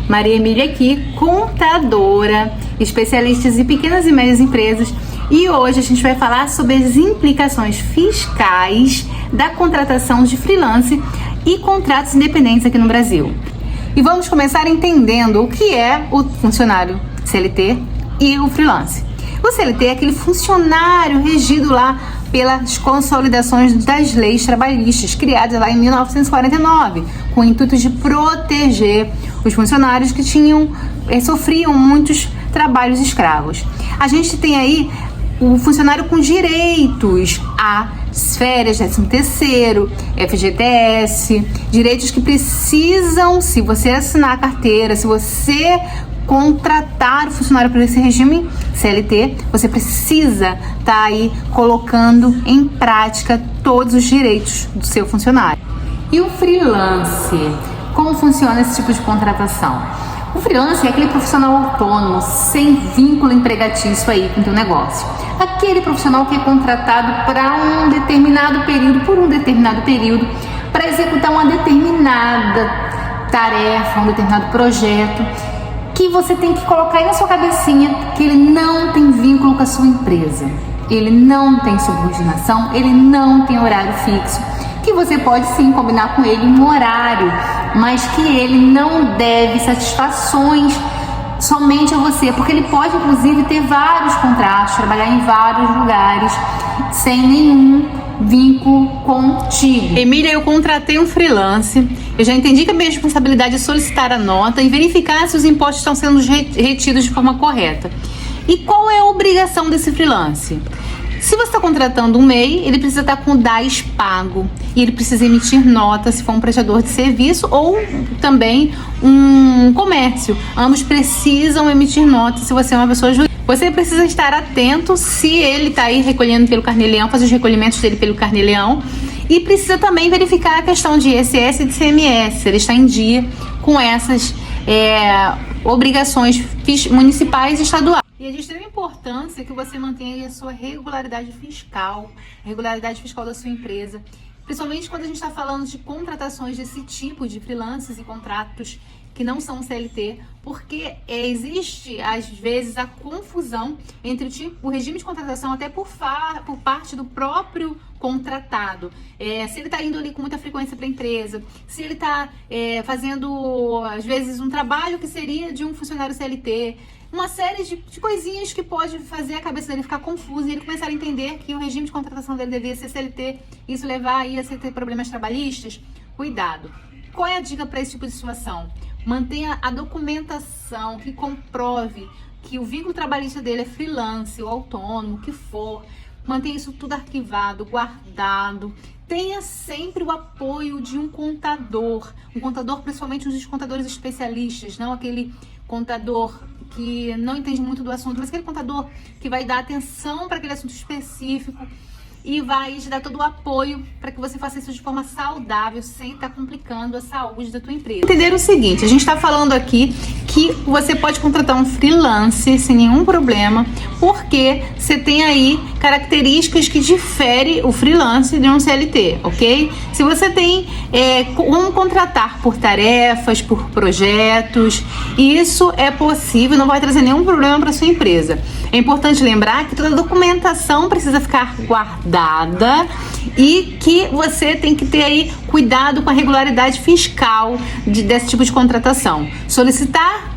Maria Emília aqui, contadora, especialista em pequenas e médias empresas, e hoje a gente vai falar sobre as implicações fiscais da contratação de freelance e contratos independentes aqui no Brasil. E vamos começar entendendo o que é o funcionário CLT e o freelance. O CLT é aquele funcionário regido lá pelas consolidações das leis trabalhistas criadas lá em 1949, com o intuito de proteger os funcionários que sofriam muitos trabalhos escravos. A gente tem aí o funcionário com direitos a férias, 13º, FGTS, direitos que precisam, se você assinar a carteira, se você contratar o funcionário por esse regime CLT, você precisa estar aí colocando em prática todos os direitos do seu funcionário. E o freelance? Como funciona esse tipo de contratação? O freelance é aquele profissional autônomo, sem vínculo empregatício aí com o teu negócio. Aquele profissional que é contratado para um determinado período, para executar uma determinada tarefa, um determinado projeto, que você tem que colocar aí na sua cabecinha que ele não tem vínculo com a sua empresa, ele não tem subordinação, ele não tem horário fixo, que você pode sim combinar com ele um horário, mas que ele não deve satisfações somente a você, porque ele pode inclusive ter vários contratos, trabalhar em vários lugares sem nenhum vínculo contigo. Emília, eu contratei um freelance, eu já entendi que a minha responsabilidade é solicitar a nota e verificar se os impostos estão sendo retidos de forma correta. E qual é a obrigação desse freelance? Se você está contratando um MEI, ele precisa estar com o DAS pago e ele precisa emitir nota se for um prestador de serviço ou também um comércio. Ambos precisam emitir nota se você é uma pessoa jurídica. Você precisa estar atento se ele está aí recolhendo pelo Carnê-Leão, fazer os recolhimentos dele pelo Carnê-Leão, e precisa também verificar a questão de ISS e de ICMS, se ele está em dia com essas obrigações municipais e estaduais. E é de extrema importância que você mantenha a sua regularidade fiscal, a regularidade fiscal da sua empresa, principalmente quando a gente está falando de contratações desse tipo de freelances e contratos que não são CLT, porque existe, às vezes, a confusão entre o regime de contratação até por parte do próprio contratado. Se ele está indo ali com muita frequência para a empresa, se ele está fazendo, às vezes, um trabalho que seria de um funcionário CLT, uma série de coisinhas que pode fazer a cabeça dele ficar confusa e ele começar a entender que o regime de contratação dele devia ser CLT, isso levar aí a ter problemas trabalhistas. Cuidado! Qual é a dica para esse tipo de situação? Mantenha a documentação que comprove que o vínculo trabalhista dele é freelance ou autônomo, o que for. Mantenha isso tudo arquivado, guardado. Tenha sempre o apoio de um contador principalmente os contadores especialistas, não aquele contador que não entende muito do assunto, mas aquele contador que vai dar atenção para aquele assunto específico e vai te dar todo o apoio para que você faça isso de forma saudável, sem estar complicando a saúde da tua empresa. Entender o seguinte, a gente está falando aqui que você pode contratar um freelance sem nenhum problema, porque você tem aí características que diferem o freelance de um CLT, ok? Se você tem como contratar por tarefas, por projetos, isso é possível, não vai trazer nenhum problema para sua empresa. É importante lembrar que toda a documentação precisa ficar guardada e que você tem que ter aí cuidado com a regularidade fiscal desse tipo de contratação. Solicitar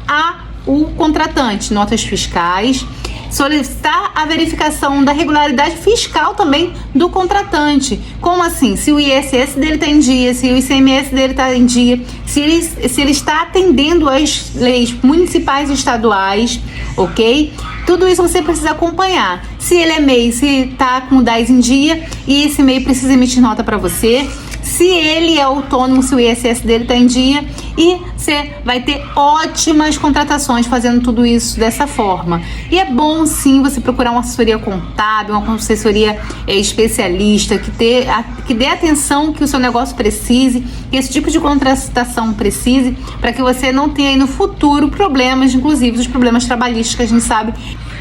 o contratante notas fiscais, solicitar a verificação da regularidade fiscal também do contratante. Como assim? Se o ISS dele está em dia, se o ICMS dele está em dia, se ele está atendendo às leis municipais e estaduais, ok? Tudo isso você precisa acompanhar. Se ele é MEI, se está com o DAS em dia e esse MEI precisa emitir nota para você. Se ele é autônomo, se o ISS dele está em dia, e você vai ter ótimas contratações fazendo tudo isso dessa forma. E é bom sim você procurar uma assessoria contábil, uma assessoria especialista, que dê atenção que o seu negócio precise, que esse tipo de contratação precise, para que você não tenha aí no futuro problemas, inclusive os problemas trabalhistas que a gente sabe.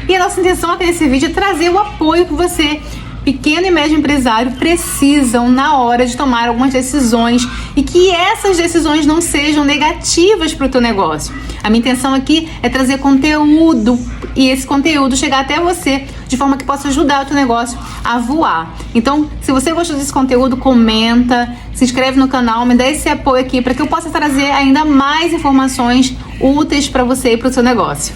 E a nossa intenção aqui nesse vídeo é trazer o apoio que você pequeno e médio empresário precisam na hora de tomar algumas decisões e que essas decisões não sejam negativas para o teu negócio. A minha intenção aqui é trazer conteúdo e esse conteúdo chegar até você de forma que possa ajudar o teu negócio a voar. Então, se você gostou desse conteúdo, comenta, se inscreve no canal, me dá esse apoio aqui para que eu possa trazer ainda mais informações úteis para você e para o seu negócio.